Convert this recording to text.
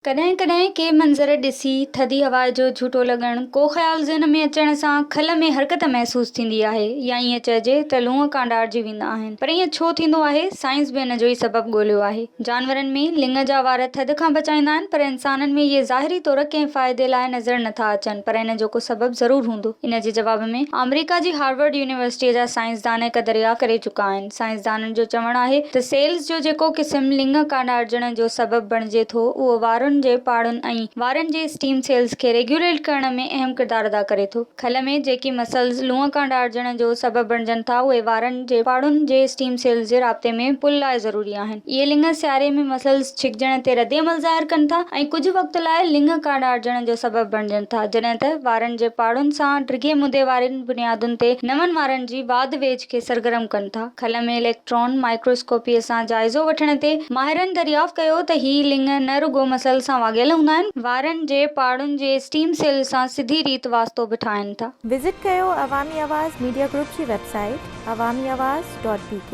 कॾहिं कॾहिं के मंज़र ॾिसी थधी हवा जो झूठो लॻणु को ख़्यालु ज़हन में अचण सां खल में हरकत महसूस थींदी आहे या ईअं चइजे त लूंहं कांडारजी वेंदा आहिनि। पर ईअं छो थींदो आहे? साइंस बि इन जो ई सबबु ॻोल्हियो आहे। जानवरनि में लिंग जा वार थधि खां बचाईंदा आहिनि, पर इंसाननि में इहे ज़ाहिरी तौर कंहिं फ़ाइदे लाइ नज़र नथा अचनि, पर इन जो को सबबु ज़रूरु हूंदो। इन जे जवाब में अमेरिका जी हार्वर्ड यूनिवर्सिटीअ जा साइंसदान हिक दरियाफ़्त करे चुका आहिनि। साइंसदाननि जो चवणु आहे त सेल्स जो जेको क़िस्म लिंग कांडारजण जो सबबु बणिजे थो, उहो वारनि जे पाड़ुनि ऐं वारनि जे स्टीम सेल्स खे रेगुलेट करण में अहम किरदारु अदा करे थो। खल में जेकी मसल्स लूंहं कांडारजण जो सबबु बणिजनि था, उहे वारनि जे पाड़ुनि जे स्टीम सेल्स जे राब्ते में पुल लाइ ज़रूरी आहिनि। इहे लिंग सियारे में मसल्स छिकजण ते रद्दअमल ज़ाहिर कनि था ऐं कुझु वक़्त लाइ लिंग कांडारजण जो सबबु बणिजनि था, जॾहिं त वारनि जे पाड़ुनि सां डिघे मुदे वारनि बुनियादुनि ते नवनि वारनि जी वाध वेझ खे सरगरम कनि था। खल में इलेक्ट्रॉन माइक्रोस्कोपीअ सां जाइज़ो वठण ते माहिरनि दरियाफ़्त कयो त ही लिंग न रुगो मसल सां वाॻियल हूंदा आहिनि, वारनि जे पाड़ुनि जे स्टीम सेल सां सिधी रीत वास्तो बि ठाहिनि था। विज़िट कयो अवामी आवाज़ मीडिया ग्रुप जी वेबसाइट awamiawaz.pk